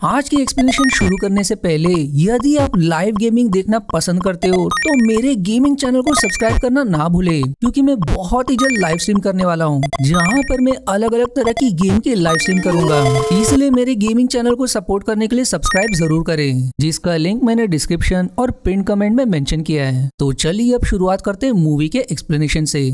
आज की एक्सप्लेनेशन शुरू करने से पहले यदि आप लाइव गेमिंग देखना पसंद करते हो तो मेरे गेमिंग चैनल को सब्सक्राइब करना ना भूले, क्योंकि मैं बहुत ही जल्द लाइव स्ट्रीम करने वाला हूँ जहाँ पर मैं अलग अलग तरह की गेम की लाइव स्ट्रीम करूंगा। इसलिए मेरे गेमिंग चैनल को सपोर्ट करने के लिए सब्सक्राइब जरूर करें, जिसका लिंक मैंने डिस्क्रिप्शन और पिन कमेंट में मेंशन किया है। तो चलिए अब शुरुआत करते हैं मूवी के एक्सप्लेनेशन से।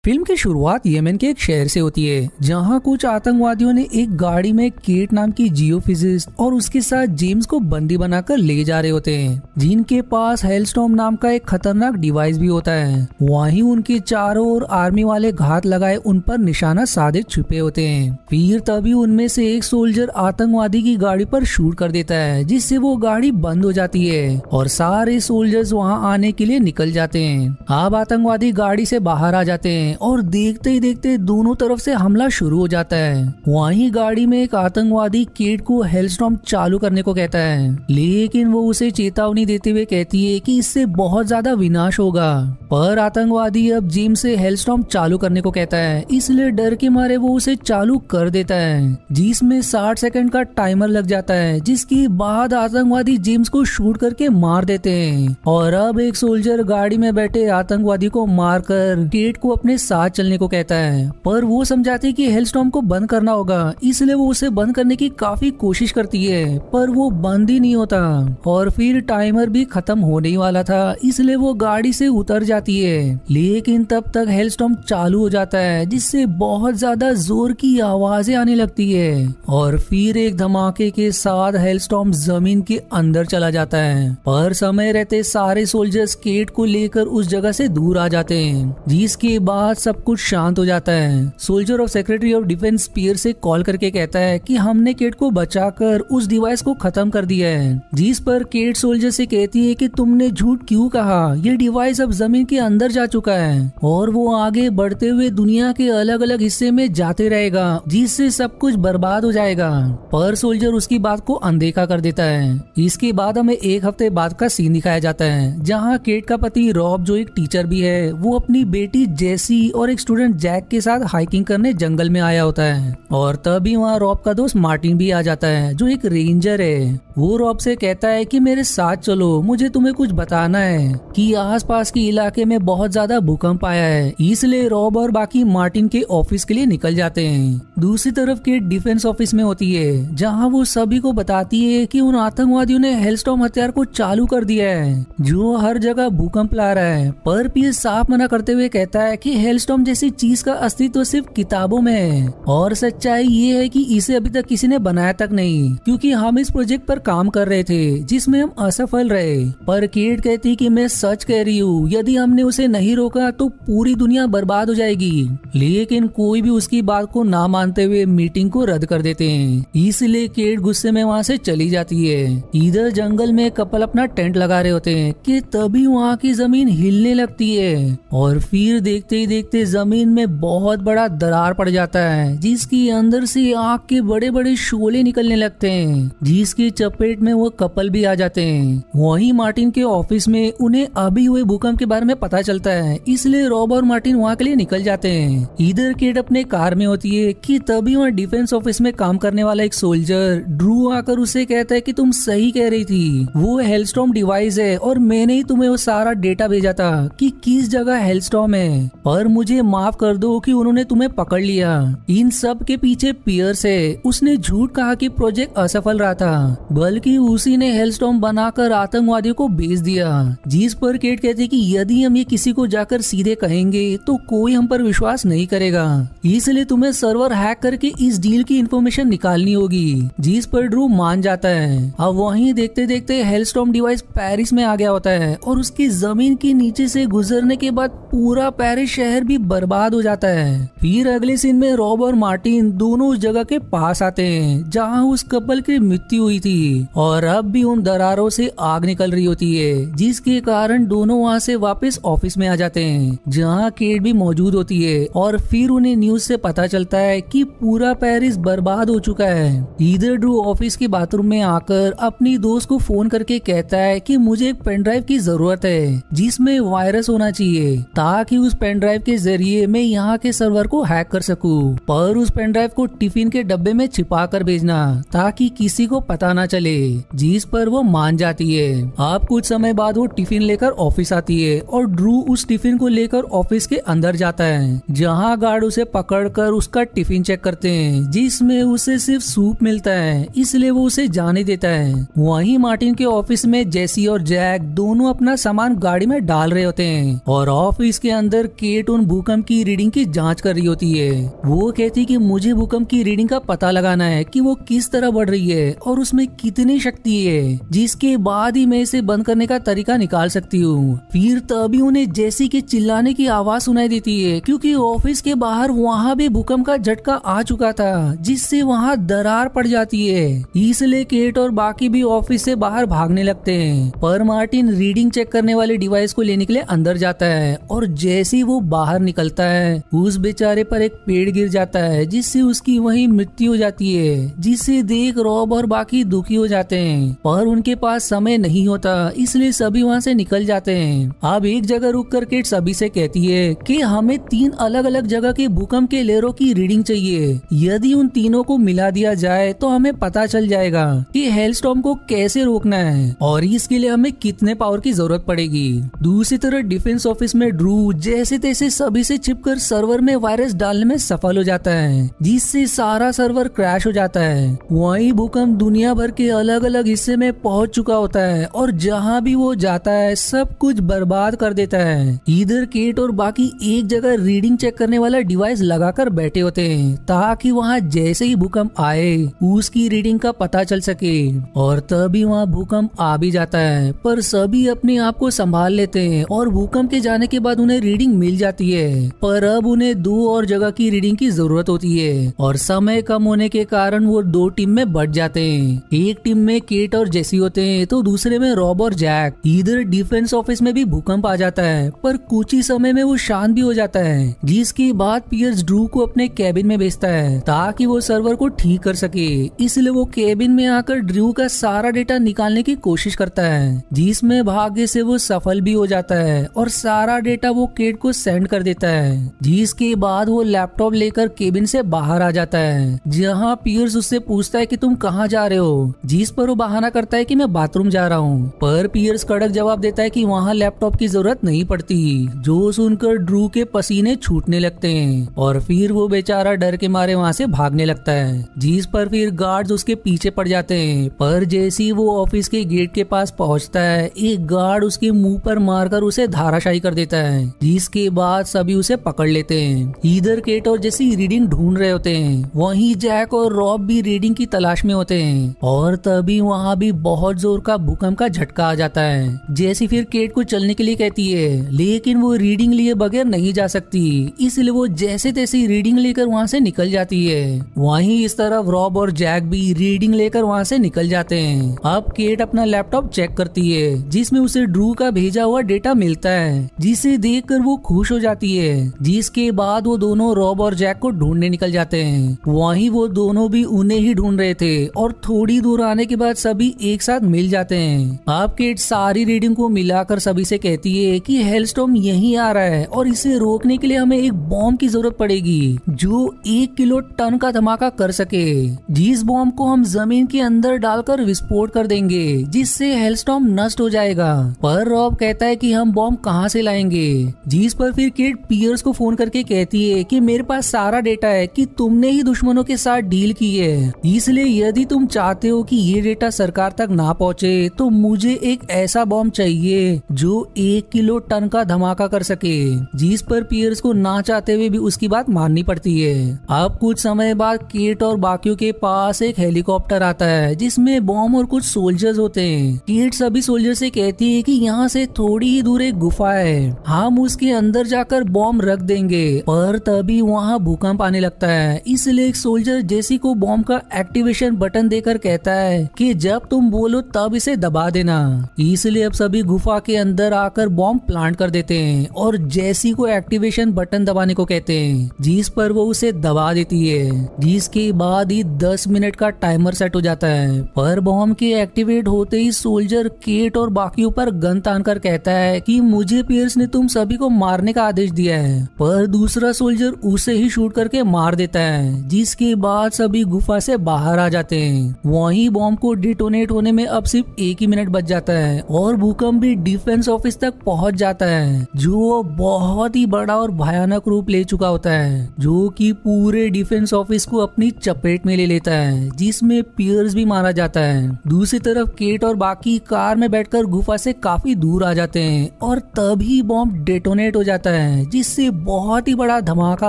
फिल्म की शुरुआत यमन के एक शहर से होती है, जहां कुछ आतंकवादियों ने एक गाड़ी में केट नाम की जियोफिजिस्ट और उसके साथ जेम्स को बंदी बनाकर ले जा रहे होते हैं, जिनके पास हेलस्टॉर्म नाम का एक खतरनाक डिवाइस भी होता है। वहीं उनके चारों ओर आर्मी वाले घात लगाए उन पर निशाना साधे छुपे होते हैं। फिर तभी उनमें से एक सोल्जर आतंकवादी की गाड़ी पर शूट कर देता है, जिससे वो गाड़ी बंद हो जाती है और सारे सोल्जर्स वहाँ आने के लिए निकल जाते हैं। अब आतंकवादी गाड़ी से बाहर आ जाते हैं और देखते ही देखते दोनों तरफ से हमला शुरू हो जाता है। वहीं गाड़ी में एक आतंकवादी केट को हेलस्टॉर्म चालू करने को कहता है, लेकिन वो उसे चेतावनी देते हुए कहती है कि इससे बहुत ज्यादा विनाश होगा। पर आतंकवादी अब जेम्स से हेलस्टॉर्म चालू करने को कहता है, इसलिए डर के मारे वो उसे चालू कर देता है, जिसमें 60 सेकंड का टाइमर लग जाता है। जिसके बाद आतंकवादी जेम्स को शूट करके मार देते हैं और अब एक सोल्जर गाड़ी में बैठे आतंकवादी को मारकर केट को अपने साथ चलने को कहता है। पर वो समझाती है कि हेलस्टॉर्म को बंद करना होगा, इसलिए वो उसे बंद करने की काफी कोशिश करती है, पर वो बंद ही नहीं होता। और फिर टाइमर भी खत्म होने वाला था, इसलिए वो गाड़ी से उतर जाती है। लेकिन तब तक हेलस्टॉर्म चालू हो जाता है, जिससे बहुत ज्यादा जोर की आवाजें आने लगती है और फिर एक धमाके के साथ हेलस्टॉर्म जमीन के अंदर चला जाता है। पर समय रहते सारे सोल्जर्स केट को लेकर उस जगह से दूर आ जाते हैं, जिसके बाद सब कुछ शांत हो जाता है। Soldier of secretary of defence स्पीयर से कॉल करके कहता है कि हमने केट को बचाकर उस डिवाइस को खत्म कर दिया है। जिस पर केट सोल्जर से कहती है कि तुमने झूठ क्यों कहा, ये डिवाइस अब जमीन के अंदर जा चुका है और वो आगे बढ़ते हुए दुनिया के अलग अलग हिस्से में जाते रहेगा, जिससे सब कुछ बर्बाद हो जाएगा। पर सोल्जर उसकी बात को अनदेखा कर देता है। इसके बाद हमें एक हफ्ते बाद का सीन दिखाया जाता है, जहाँ केट का पति रॉब, जो एक टीचर भी है, वो अपनी बेटी जेसी और एक स्टूडेंट जैक के साथ हाइकिंग करने जंगल में आया होता है। और तभी वहाँ रॉब का दोस्त मार्टिन भी आ जाता है, जो एक रेंजर है। वो रॉब से कहता है कि मेरे साथ चलो, मुझे तुम्हें कुछ बताना है कि आसपास के इलाके में बहुत ज्यादा भूकंप आया है। इसलिए रॉब और बाकी मार्टिन के ऑफिस के लिए निकल जाते हैं। दूसरी तरफ केट डिफेंस ऑफिस में होती है, जहाँ वो सभी को बताती है कि उन आतंकवादियों ने हेलस्टॉर्म हथियार को चालू कर दिया है, जो हर जगह भूकंप ला रहा है। पर पीएस साफ मना करते हुए कहता है कि हेलस्टॉर्म जैसी चीज का अस्तित्व सिर्फ किताबों में है और सच्चाई ये है कि इसे अभी तक किसी ने बनाया तक नहीं, क्योंकि हम इस प्रोजेक्ट पर काम कर रहे थे जिसमें हम असफल रहे। पर केट कहती कि मैं सच कह रही हूँ, यदि हमने उसे नहीं रोका तो पूरी दुनिया बर्बाद हो जाएगी। लेकिन कोई भी उसकी बात को ना मानते हुए मीटिंग को रद्द कर देते हैं, इसलिए केट गुस्से में वहाँ से चली जाती है। इधर जंगल में कपल अपना टेंट लगा रहे होते हैं कि तभी वहाँ की जमीन हिलने लगती है और फिर देखते ही देखते जमीन में बहुत बड़ा दरार पड़ जाता है, जिसकी अंदर से आग के बड़े बड़े शोले निकलने लगते हैं, जिसकी चपेट में वो कपल भी आ जाते हैं। वहीं मार्टिन के ऑफिस में उन्हें अभी हुए भूकंप के बारे में पता चलता है, इसलिए रॉब और मार्टिन वहाँ के लिए निकल जाते हैं। इधर केट अपने कार में होती है कि तभी वहाँ डिफेंस ऑफिस में काम करने वाला एक सोल्जर ड्रू आकर उसे कहता है कि तुम सही कह रही थी, वो हेलस्टॉर्म डिवाइस है और मैंने ही तुम्हें वो सारा डेटा भेजा था कि किस जगह हेलस्टॉर्म है। पर मुझे माफ कर दो कि उन्होंने तुम्हें पकड़ लिया। इन सब के पीछे पियर्स है, उसने झूठ कहा कि प्रोजेक्ट असफल रहा था, बल्कि उसी ने हेलस्टॉर्म बनाकर आतंकवादियों को भेज दिया। जिस पर केट कहती कि यदि हम ये किसी को जाकर सीधे कहेंगे तो कोई हम पर विश्वास नहीं करेगा, इसलिए तुम्हें सर्वर हैक करके इस डील की इंफॉर्मेशन निकालनी होगी। जिस पर ड्रू मान जाता है। अब वहीं देखते देखते हेलस्टॉर्म डिवाइस पेरिस में आ गया होता है और उसकी जमीन के नीचे से गुजरने के बाद पूरा पेरिस शहर भी बर्बाद हो जाता है। फिर अगले सीन में रॉब और मार्टिन दोनों उस जगह के पास आते हैं जहां उस कपल की मृत्यु हुई थी और अब भी उन दरारों से आग निकल रही होती है, जिसके कारण दोनों वहां से वापस ऑफिस में आ जाते हैं, जहां केट भी मौजूद होती है। और फिर उन्हें न्यूज से पता चलता है कि पूरा पेरिस बर्बाद हो चुका है। इधर ड्रू ऑफिस के बाथरूम में आकर अपनी दोस्त को फोन करके कहता है कि मुझे एक पेन ड्राइव की जरूरत है जिसमें वायरस होना चाहिए, ताकि उस पेन ड्राइव के जरिए मैं यहाँ के सर्वर को हैक कर सकूं, पर उस पेन ड्राइव को टिफिन के डब्बे में छिपा कर भेजना ताकि किसी को पता ना चले, जिस पर वो मान जाती है। अब कुछ समय बाद वो टिफिन लेकर ऑफिस आती है और ड्रू उस टिफिन को लेकर ऑफिस के अंदर जाता है, जहाँ गार्ड उसे पकड़कर उसका टिफिन चेक करते हैं, जिसमें उसे सिर्फ सूप मिलता है, इसलिए वो उसे जाने देता है। वहीं मार्टिन के ऑफिस में जेसी और जैक दोनों अपना सामान गाड़ी में डाल रहे होते हैं और ऑफिस के अंदर केट उन भूकंप की रीडिंग की जांच कर रही होती है। वो कहती कि मुझे भूकंप की रीडिंग का पता लगाना है कि वो किस तरह बढ़ रही है और उसमें कितनी शक्ति है, जिसके बाद ही मैं इसे बंद करने का तरीका निकाल सकती हूँ। फिर तभी उन्हें जेसी के चिल्लाने की आवाज सुनाई देती है, क्योंकि ऑफिस के बाहर वहाँ भी भूकंप का झटका आ चुका था, जिससे वहाँ दरार पड़ जाती है। इसलिए केट और बाकी भी ऑफिस से बाहर भागने लगते हैं, पर मार्टिन रीडिंग चेक करने वाले डिवाइस को लेने के लिए अंदर जाता है और जैसे ही वो बाहर निकलता है उस बेचारे पर एक पेड़ गिर जाता है, जिससे उसकी वहीं मृत्यु हो जाती है, जिसे देख रॉब और बाकी दुखी हो जाते हैं, पर उनके पास समय नहीं होता, इसलिए सभी वहाँ से निकल जाते हैं। अब एक जगह रुककर केट सभी से कहती है कि हमें 3 अलग अलग जगह के भूकंप के लहरों की रीडिंग चाहिए। यदि उन तीनों को मिला दिया जाए तो हमें पता चल जाएगा कि हेलस्टॉर्म को कैसे रोकना है और इसके लिए हमें कितने पावर की जरूरत पड़ेगी। दूसरी तरफ डिफेंस ऑफिस में ड्रू जैसे तैसे सभी से छिपकर सर्वर में वायरस डालने में सफल हो जाता है, जिससे सारा सर्वर क्रैश हो जाता है। वहीं भूकंप दुनिया भर के अलग अलग हिस्से में पहुंच चुका होता है और जहां भी वो जाता है सब कुछ बर्बाद कर देता है। इधर केट और बाकी एक जगह रीडिंग चेक करने वाला डिवाइस लगाकर बैठे होते हैं, ताकि वहां जैसे ही भूकंप आए उसकी रीडिंग का पता चल सके। और तभी वहां भूकंप आ भी जाता है, पर सभी अपने आप को संभाल लेते हैं और भूकंप के जाने के बाद उन्हें रीडिंग मिल जाती है। पर अब उन्हें 2 और जगह की रीडिंग की जरूरत होती है और समय कम होने के कारण वो 2 टीम में बट जाते हैं। एक टीम में केट और जेसी होते हैं तो दूसरे में रॉब और जैक। इधर डिफेंस ऑफिस में भी भूकंप आ जाता है, पर कुछ ही समय में वो शांत भी हो जाता है, जिसके बाद पियर्स ड्रू को अपने कैबिन में भेजता है ताकि वो सर्वर को ठीक कर सके। इसलिए वो कैबिन में आकर ड्रू का सारा डेटा निकालने की कोशिश करता है, जिसमें भाग्य से वो सफल भी हो जाता है और सारा डेटा वो केट को सेंड कर देता है। जिसके बाद वो लैपटॉप लेकर केबिन से बाहर आ जाता है, जहाँ पियर्स उससे पूछता है कि तुम कहाँ जा रहे हो, जिस पर वो बहाना करता है कि मैं बाथरूम जा रहा हूँ। पर पियर्स कड़क जवाब देता है कि वहाँ लैपटॉप की जरूरत नहीं पड़ती, जो सुनकर ड्रू के पसीने छूटने लगते हैं और फिर वो बेचारा डर के मारे वहाँ से भागने लगता है, जिस पर फिर गार्ड्स उसके पीछे पड़ जाते हैं। पर जैसे ही वो ऑफिस के गेट के पास पहुँचता है, एक गार्ड उसके मुंह पर मारकर उसे धाराशायी कर देता है, जिसके बाद सभी उसे पकड़ लेते हैं। इधर केट और जेसी रीडिंग ढूंढ रहे होते हैं, वहीं जैक और रॉब भी रीडिंग की तलाश में होते हैं और तभी वहाँ भी बहुत जोर का भूकंप का झटका आ जाता है। जेसी फिर केट को चलने के लिए कहती है, लेकिन वो रीडिंग लिए बगैर नहीं जा सकती, इसलिए वो जैसे तैसे रीडिंग लेकर वहाँ से निकल जाती है। वहीं इस तरफ रॉब और जैक भी रीडिंग लेकर वहाँ से निकल जाते हैं। अब केट अपना लैपटॉप चेक करती है, जिसमें उसे ड्रू का भेजा हुआ डेटा मिलता है, जिसे देखकर वो खुश हो जाती है। जिसके बाद वो दोनों रॉब और जैक को ढूंढने निकल जाते हैं। वहीं वो दोनों भी उन्हें ही ढूंढ रहे थे और थोड़ी दूर आने के बाद सभी एक साथ मिल जाते हैं। अब केट सारी रीडिंग को मिलाकर सभी से कहती है कि हेलस्टॉर्म यहीं आ रहा है और इसे रोकने के लिए हमें एक बॉम्ब की जरूरत पड़ेगी, जो 1 किलो टन का धमाका कर सके, जिस बॉम्ब को हम जमीन के अंदर डालकर विस्फोट कर देंगे, जिससे हेलस्टॉर्म नष्ट हो जाएगा। पर रॉब कहता है कि हम बॉम्ब कहाँ से लाएंगे, जिस पर फिर केट पियर्स को फोन करके कहती है कि मेरे पास सारा डेटा है कि तुमने ही दुश्मनों के साथ डील की है, इसलिए यदि तुम चाहते हो कि ये डेटा सरकार तक ना पहुँचे तो मुझे एक ऐसा बॉम्ब चाहिए जो 1 किलो टन का धमाका कर सके। जिस पर पियर्स को ना चाहते हुए भी उसकी बात माननी पड़ती है। अब कुछ समय बाद केट और बाकियों के पास एक हेलीकॉप्टर आता है, जिसमें बॉम्ब और कुछ सोल्जर्स होते हैं। केट सभी सोल्जर से कहती है कि यहाँ से थोड़ी ही दूर एक गुफा है, हम उसके अंदर जाकर बॉम्ब रख देंगे। पर तभी वहाँ भूकंप आने लगता है, इसलिए एक सोल्जर जेसी को बॉम्ब का एक्टिवेशन बटन देकर कहता है कि जब तुम बोलो तब इसे दबा देना। इसलिए अब सभी गुफा के अंदर आकर बॉम्ब प्लांट कर देते हैं और जेसी को एक्टिवेशन बटन दबाने को कहते हैं, जिस पर वो उसे दबा देती है। जिसके बाद ही 10 मिनट का टाइमर सेट हो जाता है। पर बॉम्ब के एक्टिवेट होते ही सोल्जर केट और बाकियों पर गन तान कर कहता है कि मुझे पियर्स ने तुम सभी को मारने का आदेश दिया है, पर दूसरा सोल्जर उसे ही शूट करके मार देता है, जिसके बाद सभी गुफा से बाहर आ जाते हैं। वहीं बॉम्ब को डिटोनेट होने में अब सिर्फ 1 ही मिनट बच जाता है और भूकंप भी डिफेंस ऑफिस तक पहुंच जाता है, जो बहुत ही बड़ा और भयानक रूप ले चुका होता है, जो कि पूरे डिफेंस ऑफिस को अपनी चपेट में ले लेता है, जिसमें पियर्स भी मारा जाता है। दूसरी तरफ केट और बाकी कार में बैठकर गुफा से काफी दूर आ जाते हैं और तभी बॉम्ब डेटोनेट हो जाता है, जिससे बहुत ही बड़ा धमाका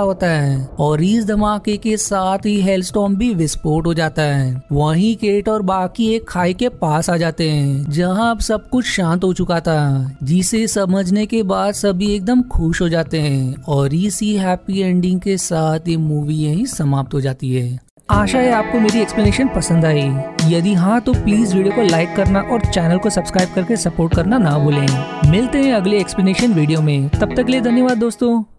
होता है और इस धमाके के साथ ही हेलस्टॉर्म भी विस्फोट हो जाता है। वहीं केट और बाकी एक खाई के पास आ जाते हैं, जहां अब सब कुछ शांत हो चुका था, जिसे समझने के बाद सभी एकदम खुश हो जाते हैं और इसी हैप्पी एंडिंग के साथ ये मूवी यहीं समाप्त हो जाती है। आशा है आपको मेरी एक्सप्लेनेशन पसंद आई। यदि हाँ तो प्लीज वीडियो को लाइक करना और चैनल को सब्सक्राइब करके सपोर्ट करना ना भूलें। मिलते हैं अगले एक्सप्लेनेशन वीडियो में, तब तक के लिए धन्यवाद दोस्तों।